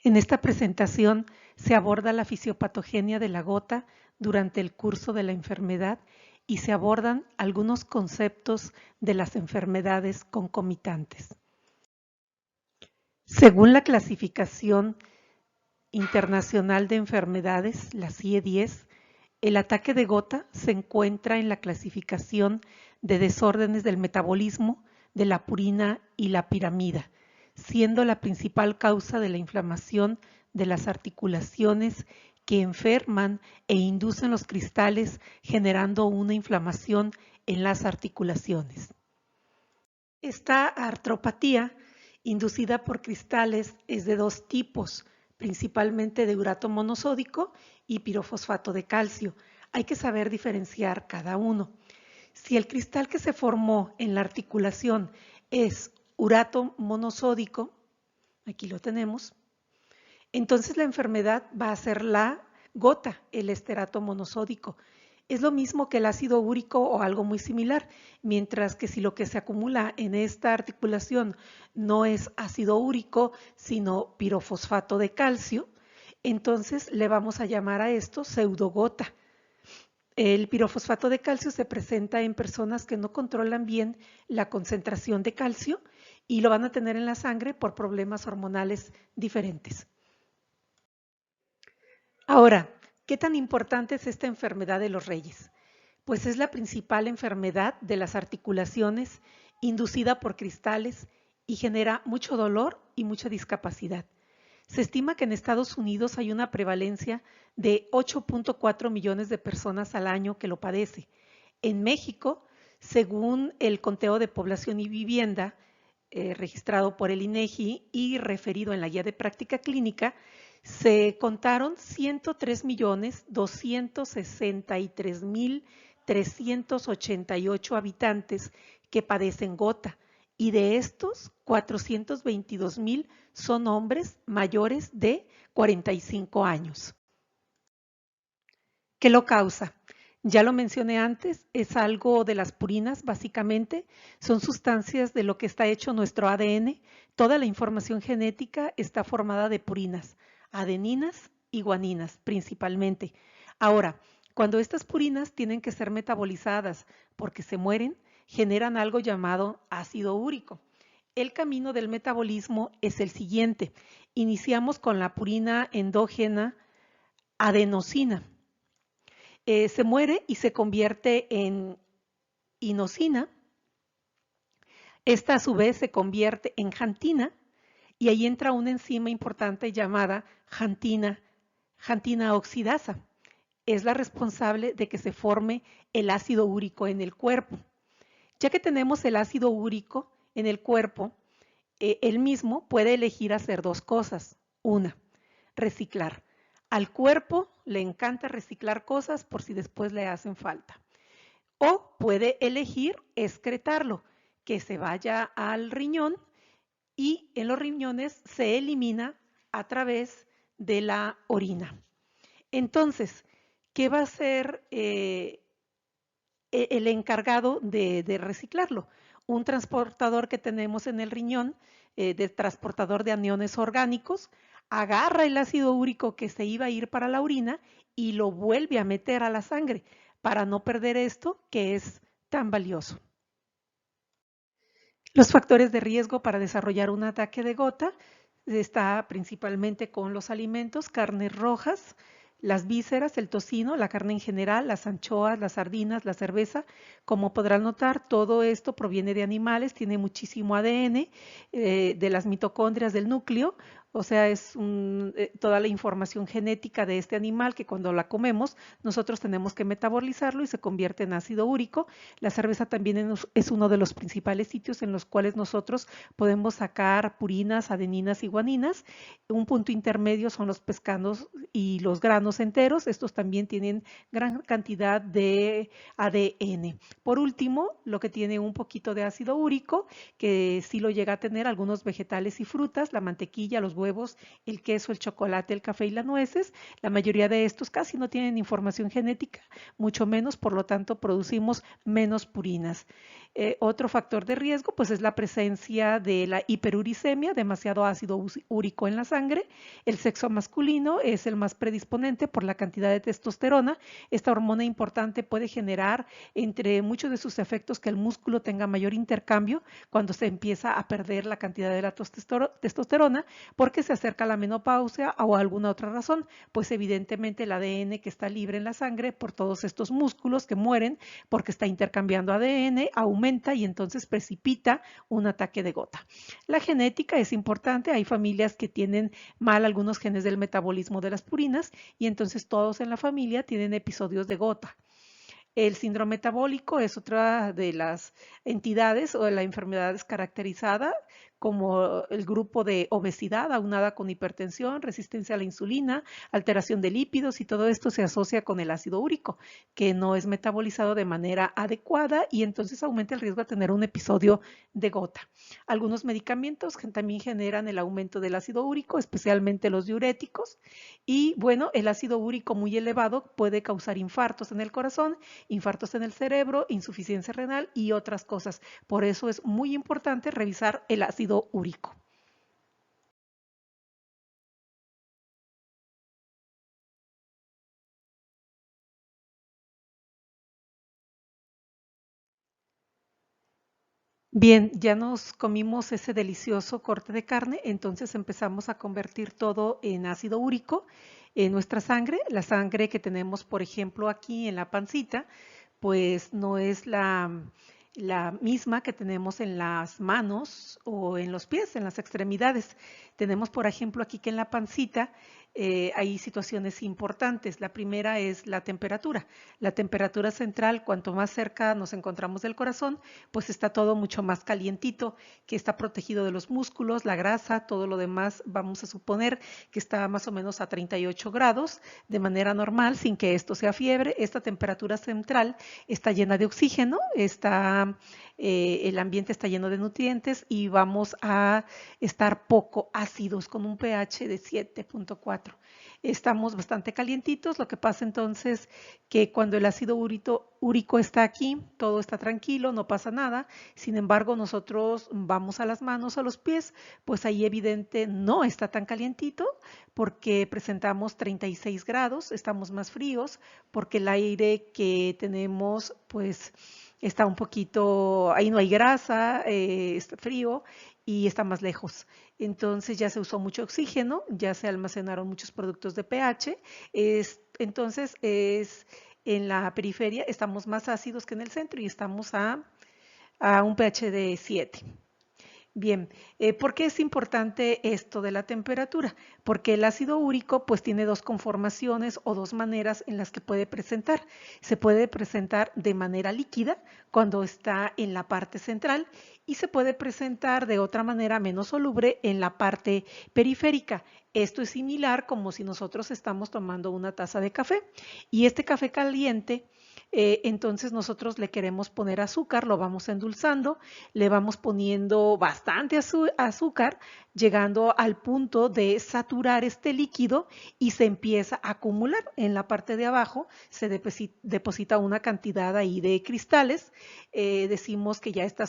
En esta presentación se aborda la fisiopatogenia de la gota durante el curso de la enfermedad y se abordan algunos conceptos de las enfermedades concomitantes. Según la clasificación internacional de enfermedades, la CIE-10, el ataque de gota se encuentra en la clasificación de desórdenes del metabolismo de la purina y la piramida, siendo la principal causa de la inflamación de las articulaciones que enferman e inducen los cristales, generando una inflamación en las articulaciones. Esta artropatía inducida por cristales es de dos tipos, principalmente de urato monosódico y pirofosfato de calcio. Hay que saber diferenciar cada uno. Si el cristal que se formó en la articulación es urato monosódico, aquí lo tenemos, entonces la enfermedad va a ser la gota, el esterato monosódico. Es lo mismo que el ácido úrico o algo muy similar, mientras que si lo que se acumula en esta articulación no es ácido úrico, sino pirofosfato de calcio, entonces le vamos a llamar a esto pseudogota. El pirofosfato de calcio se presenta en personas que no controlan bien la concentración de calcio y lo van a tener en la sangre por problemas hormonales diferentes. Ahora, ¿qué tan importante es esta enfermedad de los reyes? Pues es la principal enfermedad de las articulaciones inducida por cristales y genera mucho dolor y mucha discapacidad. Se estima que en Estados Unidos hay una prevalencia de 8.4 millones de personas al año que lo padece. En México, según el Conteo de Población y Vivienda, registrado por el INEGI y referido en la Guía de Práctica Clínica, se contaron 103.263.388 habitantes que padecen gota, y de estos 422.000 son hombres mayores de 45 años. ¿Qué lo causa? Ya lo mencioné antes, es algo de las purinas, básicamente. Son sustancias de lo que está hecho nuestro ADN. Toda la información genética está formada de purinas, adeninas y guaninas principalmente. Ahora, cuando estas purinas tienen que ser metabolizadas porque se mueren, generan algo llamado ácido úrico. El camino del metabolismo es el siguiente. Iniciamos con la purina endógena adenosina. Se muere y se convierte en inosina. Esta a su vez se convierte en xantina y ahí entra una enzima importante llamada xantina oxidasa. Es la responsable de que se forme el ácido úrico en el cuerpo. Ya que tenemos el ácido úrico en el cuerpo, él mismo puede elegir hacer dos cosas. Una, reciclar. Al cuerpo le encanta reciclar cosas por si después le hacen falta. O puede elegir excretarlo, que se vaya al riñón y en los riñones se elimina a través de la orina. Entonces, ¿qué va a hacer el encargado de reciclarlo? Un transportador que tenemos en el riñón, de transportador de aniones orgánicos, agarra el ácido úrico que se iba a ir para la orina y lo vuelve a meter a la sangre para no perder esto que es tan valioso. Los factores de riesgo para desarrollar un ataque de gota está principalmente con los alimentos, carnes rojas, las vísceras, el tocino, la carne en general, las anchoas, las sardinas, la cerveza. Como podrán notar, todo esto proviene de animales, tiene muchísimo ADN, de las mitocondrias del núcleo, o sea, es toda la información genética de este animal que cuando la comemos nosotros tenemos que metabolizarlo y se convierte en ácido úrico. La cerveza también es uno de los principales sitios en los cuales nosotros podemos sacar purinas, adeninas y guaninas. Un punto intermedio son los pescados y los granos enteros. Estos también tienen gran cantidad de ADN. Por último, lo que tiene un poquito de ácido úrico, que sí lo llega a tener algunos vegetales y frutas, la mantequilla, los huevos, el queso, el chocolate, el café y las nueces. La mayoría de estos casi no tienen información genética, mucho menos, por lo tanto producimos menos purinas. Otro factor de riesgo pues es la presencia de la hiperuricemia, demasiado ácido úrico en la sangre. El sexo masculino es el más predisponente por la cantidad de testosterona. Esta hormona importante puede generar, entre muchos de sus efectos, que el músculo tenga mayor intercambio cuando se empieza a perder la cantidad de la testosterona, porque se acerca la menopausia o alguna otra razón, pues evidentemente el ADN que está libre en la sangre por todos estos músculos que mueren porque está intercambiando ADN aumenta y entonces precipita un ataque de gota. La genética es importante, hay familias que tienen mal algunos genes del metabolismo de las purinas y entonces todos en la familia tienen episodios de gota. El síndrome metabólico es otra de las entidades o de la enfermedad caracterizada como el grupo de obesidad aunada con hipertensión, resistencia a la insulina, alteración de lípidos, y todo esto se asocia con el ácido úrico, que no es metabolizado de manera adecuada y entonces aumenta el riesgo de tener un episodio de gota. Algunos medicamentos que también generan el aumento del ácido úrico, especialmente los diuréticos, y bueno, el ácido úrico muy elevado puede causar infartos en el corazón, infartos en el cerebro, insuficiencia renal y otras cosas. Por eso es muy importante revisar el ácido úrico. Bien, ya nos comimos ese delicioso corte de carne, entonces empezamos a convertir todo en ácido úrico en nuestra sangre. La sangre que tenemos, por ejemplo, aquí en la pancita, pues no es la misma que tenemos en las manos o en los pies, en las extremidades. Tenemos, por ejemplo, aquí que en la pancita hay situaciones importantes. La primera es la temperatura. La temperatura central, cuanto más cerca nos encontramos del corazón, pues está todo mucho más calientito, que está protegido de los músculos, la grasa, todo lo demás, vamos a suponer que está más o menos a 38 grados de manera normal, sin que esto sea fiebre. Esta temperatura central está llena de oxígeno, el ambiente está lleno de nutrientes y vamos a estar poco ácidos con un pH de 7.4. Estamos bastante calientitos, lo que pasa entonces que cuando el ácido úrico está aquí, todo está tranquilo, no pasa nada. Sin embargo, nosotros vamos a las manos, a los pies, pues ahí evidente no está tan calientito porque presentamos 36 grados, estamos más fríos porque el aire que tenemos pues está un poquito, ahí no hay grasa, está frío y está más lejos. Entonces ya se usó mucho oxígeno, ya se almacenaron muchos productos de pH, entonces en la periferia estamos más ácidos que en el centro y estamos a un pH de 7. Bien, ¿por qué es importante esto de la temperatura? Porque el ácido úrico pues tiene dos conformaciones o dos maneras en las que puede presentar. Se puede presentar de manera líquida cuando está en la parte central y se puede presentar de otra manera menos soluble en la parte periférica. Esto es similar como si nosotros estamos tomando una taza de café y este café caliente entonces nosotros le queremos poner azúcar, lo vamos endulzando, le vamos poniendo bastante azúcar, llegando al punto de saturar este líquido y se empieza a acumular. En la parte de abajo se deposita una cantidad ahí de cristales, decimos que ya está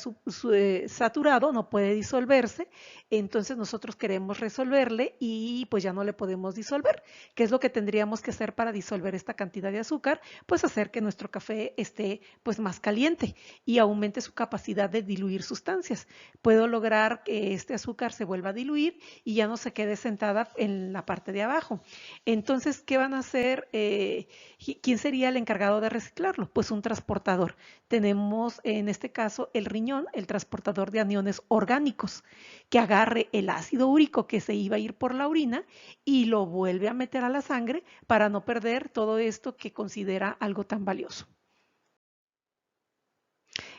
saturado, no puede disolverse, entonces nosotros queremos resolverle y pues ya no le podemos disolver. ¿Qué es lo que tendríamos que hacer para disolver esta cantidad de azúcar? Pues hacer que nuestro café esté pues más caliente y aumente su capacidad de diluir sustancias. Puedo lograr que este azúcar se vuelva a diluir y ya no se quede sentada en la parte de abajo. Entonces, ¿qué van a hacer? ¿Quién sería el encargado de reciclarlo? Pues un transportador. Tenemos en este caso el riñón, el transportador de aniones orgánicos, que agarre el ácido úrico que se iba a ir por la orina y lo vuelve a meter a la sangre para no perder todo esto que considera algo tan valioso.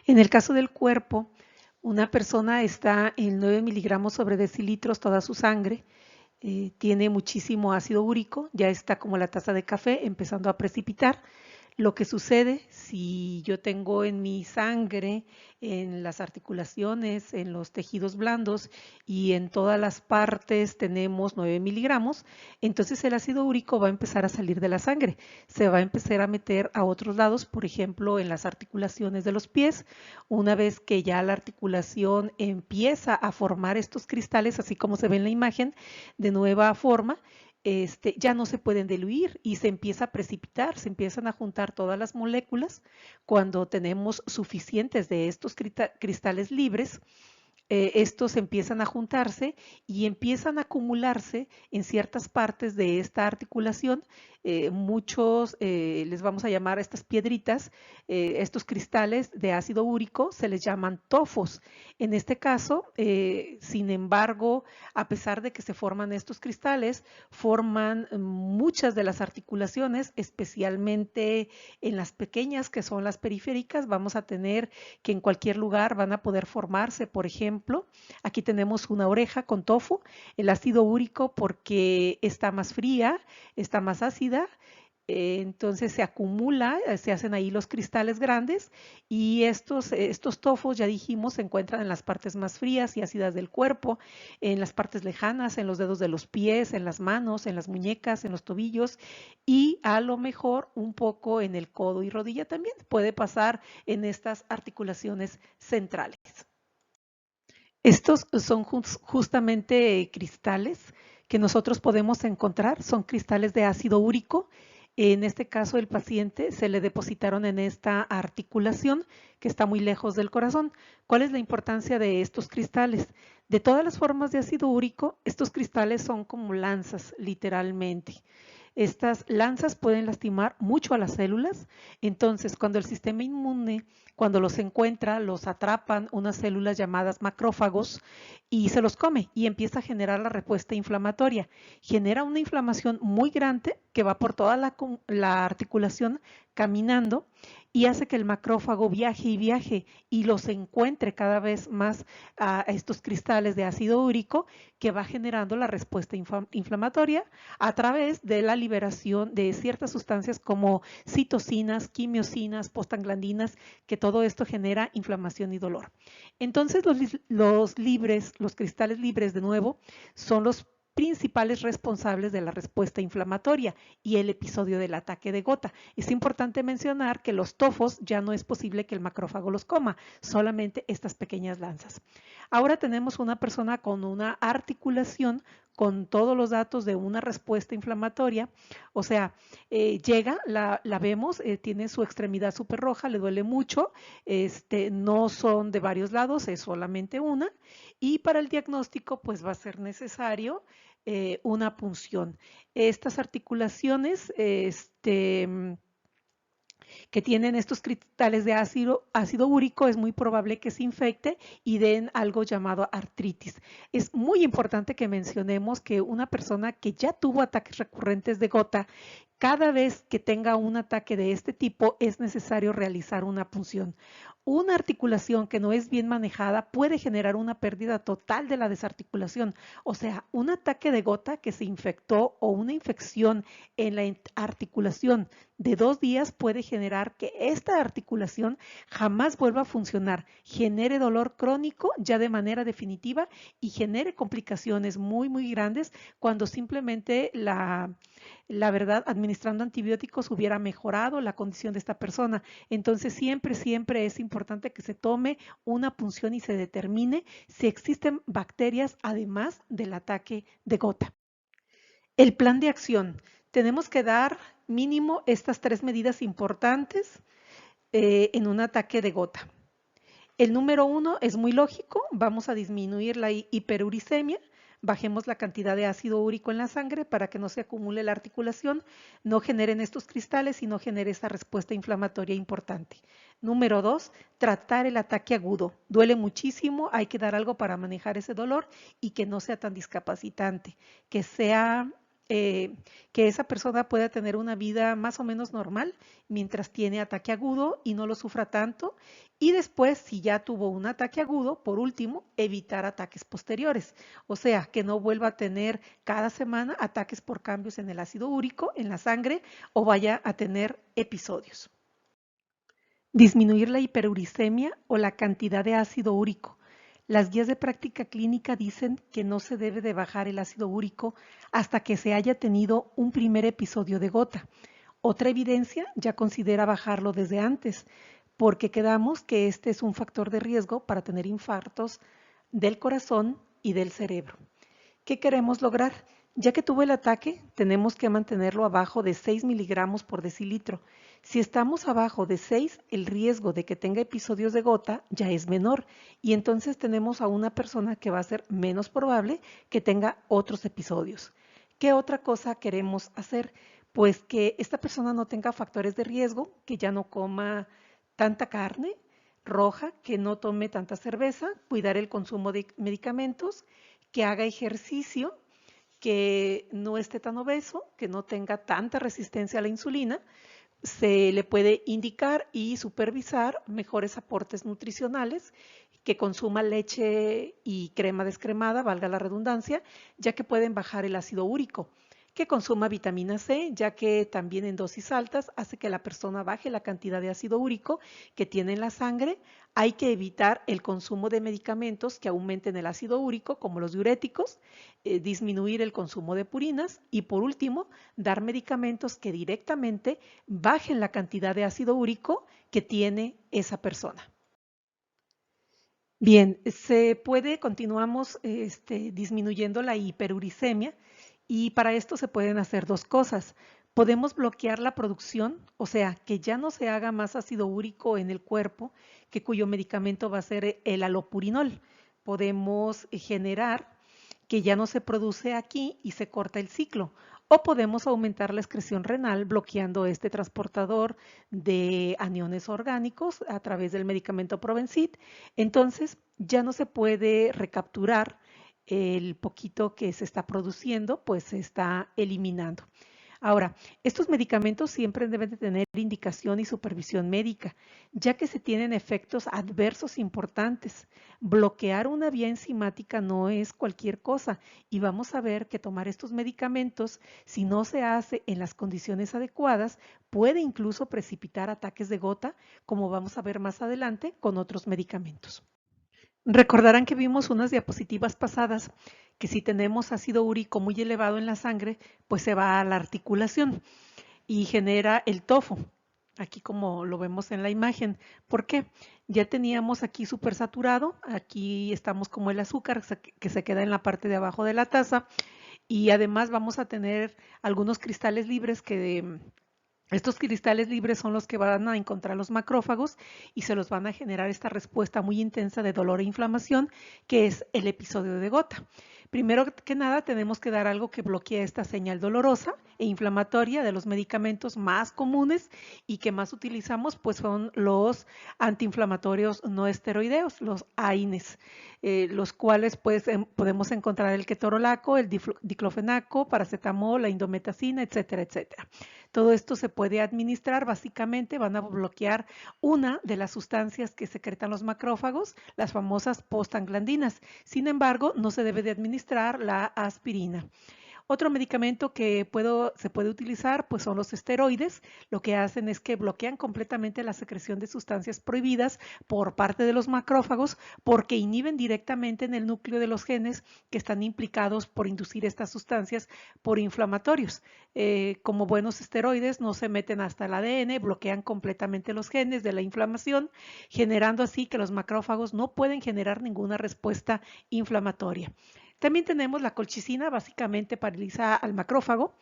En el caso del cuerpo, una persona está en 9 miligramos sobre decilitros toda su sangre, tiene muchísimo ácido úrico, ya está como la taza de café empezando a precipitar. Lo que sucede si yo tengo en mi sangre, en las articulaciones, en los tejidos blandos y en todas las partes tenemos 9 miligramos, entonces el ácido úrico va a empezar a salir de la sangre, se va a empezar a meter a otros lados, por ejemplo, en las articulaciones de los pies. Una vez que ya la articulación empieza a formar estos cristales, así como se ve en la imagen, de nueva forma, ya no se pueden diluir y se empieza a precipitar, se empiezan a juntar todas las moléculas. Cuando tenemos suficientes de estos cristales libres, estos empiezan a juntarse y empiezan a acumularse en ciertas partes de esta articulación. Muchos les vamos a llamar a estas piedritas, estos cristales de ácido úrico se les llaman tofos. En este caso, sin embargo, a pesar de que se forman estos cristales, forman muchas de las articulaciones, especialmente en las pequeñas que son las periféricas. Vamos a tener que en cualquier lugar van a poder formarse, por ejemplo, aquí tenemos una oreja con tofo, el ácido úrico porque está más fría, está más ácida, entonces se acumula, se hacen ahí los cristales grandes y estos tofos, ya dijimos, se encuentran en las partes más frías y ácidas del cuerpo, en las partes lejanas, en los dedos de los pies, en las manos, en las muñecas, en los tobillos y a lo mejor un poco en el codo y rodilla también. Puede pasar en estas articulaciones centrales. Estos son justamente cristales que nosotros podemos encontrar, son cristales de ácido úrico. En este caso, el paciente se le depositaron en esta articulación que está muy lejos del corazón. ¿Cuál es la importancia de estos cristales? De todas las formas de ácido úrico, estos cristales son como lanzas, literalmente. Estas lanzas pueden lastimar mucho a las células, entonces cuando el sistema inmune, cuando los encuentra, los atrapan unas células llamadas macrófagos y se los come y empieza a generar la respuesta inflamatoria. Genera una inflamación muy grande que va por toda la articulación caminando y hace que el macrófago viaje y viaje y los encuentre cada vez más a estos cristales de ácido úrico que va generando la respuesta inflamatoria a través de la liberación de ciertas sustancias como citocinas, quimiosinas, prostaglandinas, que todo esto genera inflamación y dolor. Entonces los cristales libres de nuevo son los principales responsables de la respuesta inflamatoria y el episodio del ataque de gota. Es importante mencionar que los tofos ya no es posible que el macrófago los coma, solamente estas pequeñas lanzas. Ahora tenemos una persona con una articulación con todos los datos de una respuesta inflamatoria, o sea, llega, la vemos, tiene su extremidad súper roja, le duele mucho, no son de varios lados, es solamente una, y para el diagnóstico pues va a ser necesario una punción. Estas articulaciones, que tienen estos cristales de ácido úrico, es muy probable que se infecte y den algo llamado artritis. Es muy importante que mencionemos que una persona que ya tuvo ataques recurrentes de gota, cada vez que tenga un ataque de este tipo es necesario realizar una punción. Una articulación que no es bien manejada puede generar una pérdida total de la desarticulación. O sea, un ataque de gota que se infectó o una infección en la articulación de 2 días puede generar que esta articulación jamás vuelva a funcionar, genere dolor crónico ya de manera definitiva y genere complicaciones muy, muy grandes cuando simplemente la verdad, administrando antibióticos hubiera mejorado la condición de esta persona. Entonces, siempre, siempre es importante que se tome una punción y se determine si existen bacterias además del ataque de gota. El plan de acción. Tenemos que dar mínimo estas 3 medidas importantes en un ataque de gota. El número 1 es muy lógico, vamos a disminuir la hiperuricemia, bajemos la cantidad de ácido úrico en la sangre para que no se acumule la articulación, no generen estos cristales y no genere esa respuesta inflamatoria importante. Número 2, tratar el ataque agudo. Duele muchísimo, hay que dar algo para manejar ese dolor y que no sea tan discapacitante, que sea que esa persona pueda tener una vida más o menos normal mientras tiene ataque agudo y no lo sufra tanto. Y después, si ya tuvo un ataque agudo, por último, evitar ataques posteriores. O sea, que no vuelva a tener cada semana ataques por cambios en el ácido úrico, en la sangre, o vaya a tener episodios. Disminuir la hiperuricemia o la cantidad de ácido úrico. Las guías de práctica clínica dicen que no se debe de bajar el ácido úrico hasta que se haya tenido un primer episodio de gota. Otra evidencia ya considera bajarlo desde antes, porque quedamos que este es un factor de riesgo para tener infartos del corazón y del cerebro. ¿Qué queremos lograr? Ya que tuvo el ataque, tenemos que mantenerlo abajo de 6 miligramos por decilitro. Si estamos abajo de 6, el riesgo de que tenga episodios de gota ya es menor y entonces tenemos a una persona que va a ser menos probable que tenga otros episodios. ¿Qué otra cosa queremos hacer? Pues que esta persona no tenga factores de riesgo, que ya no coma tanta carne roja, que no tome tanta cerveza, cuidar el consumo de medicamentos, que haga ejercicio, que no esté tan obeso, que no tenga tanta resistencia a la insulina. Se le puede indicar y supervisar mejores aportes nutricionales, que consuma leche y crema descremada, valga la redundancia, ya que pueden bajar el ácido úrico, que consuma vitamina C, ya que también en dosis altas hace que la persona baje la cantidad de ácido úrico que tiene en la sangre. Hay que evitar el consumo de medicamentos que aumenten el ácido úrico, como los diuréticos, disminuir el consumo de purinas y, por último, dar medicamentos que directamente bajen la cantidad de ácido úrico que tiene esa persona. Bien, continuamos disminuyendo la hiperuricemia y para esto se pueden hacer dos cosas. Podemos bloquear la producción, o sea, que ya no se haga más ácido úrico en el cuerpo, cuyo medicamento va a ser el alopurinol. Podemos generar que ya no se produce aquí y se corta el ciclo. O podemos aumentar la excreción renal bloqueando este transportador de aniones orgánicos a través del medicamento Provencid. Entonces ya no se puede recapturar el poquito que se está produciendo, pues se está eliminando. Ahora, estos medicamentos siempre deben de tener indicación y supervisión médica, ya que se tienen efectos adversos importantes. Bloquear una vía enzimática no es cualquier cosa y vamos a ver que tomar estos medicamentos, si no se hace en las condiciones adecuadas, puede incluso precipitar ataques de gota, como vamos a ver más adelante con otros medicamentos. Recordarán que vimos unas diapositivas pasadas que si tenemos ácido úrico muy elevado en la sangre, pues se va a la articulación y genera el tofo, aquí como lo vemos en la imagen. ¿Por qué? Ya teníamos aquí supersaturado, aquí estamos como el azúcar que se queda en la parte de abajo de la taza y además vamos a tener algunos cristales libres que estos cristales libres son los que van a encontrar los macrófagos y se los van a generar esta respuesta muy intensa de dolor e inflamación, que es el episodio de gota. Primero que nada, tenemos que dar algo que bloquee esta señal dolorosa e inflamatoria de los medicamentos más comunes y que más utilizamos, pues son los antiinflamatorios no esteroideos, los AINES, los cuales pues, podemos encontrar el ketorolaco, el diclofenaco, paracetamol, la indometacina, etcétera, etcétera. Todo esto se puede administrar, básicamente van a bloquear una de las sustancias que secretan los macrófagos, las famosas prostaglandinas. Sin embargo, no se debe de administrar la aspirina. Otro medicamento que se puede utilizar pues son los esteroides. Lo que hacen es que bloquean completamente la secreción de sustancias prohibidas por parte de los macrófagos porque inhiben directamente en el núcleo de los genes que están implicados por inducir estas sustancias por inflamatorios. Como buenos esteroides no se meten hasta el ADN, bloquean completamente los genes de la inflamación, generando así que los macrófagos no pueden generar ninguna respuesta inflamatoria. También tenemos la colchicina, básicamente paraliza al macrófago.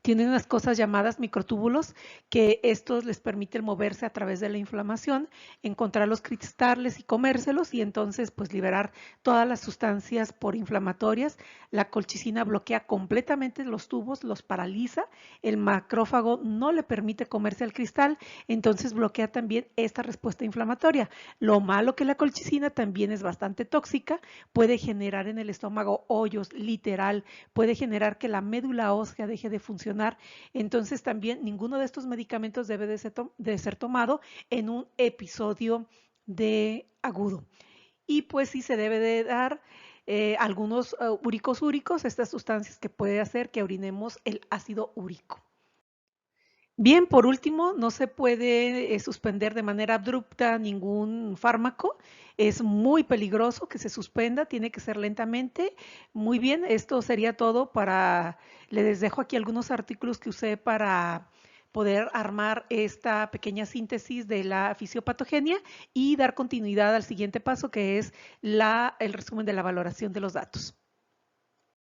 Tienen unas cosas llamadas microtúbulos que estos les permiten moverse a través de la inflamación, encontrar los cristales y comérselos y entonces pues liberar todas las sustancias por inflamatorias. La colchicina bloquea completamente los tubos, los paraliza, el macrófago no le permite comerse al cristal, entonces bloquea también esta respuesta inflamatoria. Lo malo que la colchicina también es bastante tóxica, puede generar en el estómago hoyos, literal, puede generar que la médula ósea deje de funcionar. Entonces también ninguno de estos medicamentos debe de ser tomado en un episodio de agudo. Y pues sí se debe de dar algunos úricos úricos, estas sustancias que puede hacer que orinemos el ácido úrico. Bien, por último, no se puede suspender de manera abrupta ningún fármaco. Es muy peligroso que se suspenda, tiene que ser lentamente. Muy bien, esto sería todo para, les dejo aquí algunos artículos que usé para poder armar esta pequeña síntesis de la fisiopatogenia y dar continuidad al siguiente paso que es el resumen de la valoración de los datos.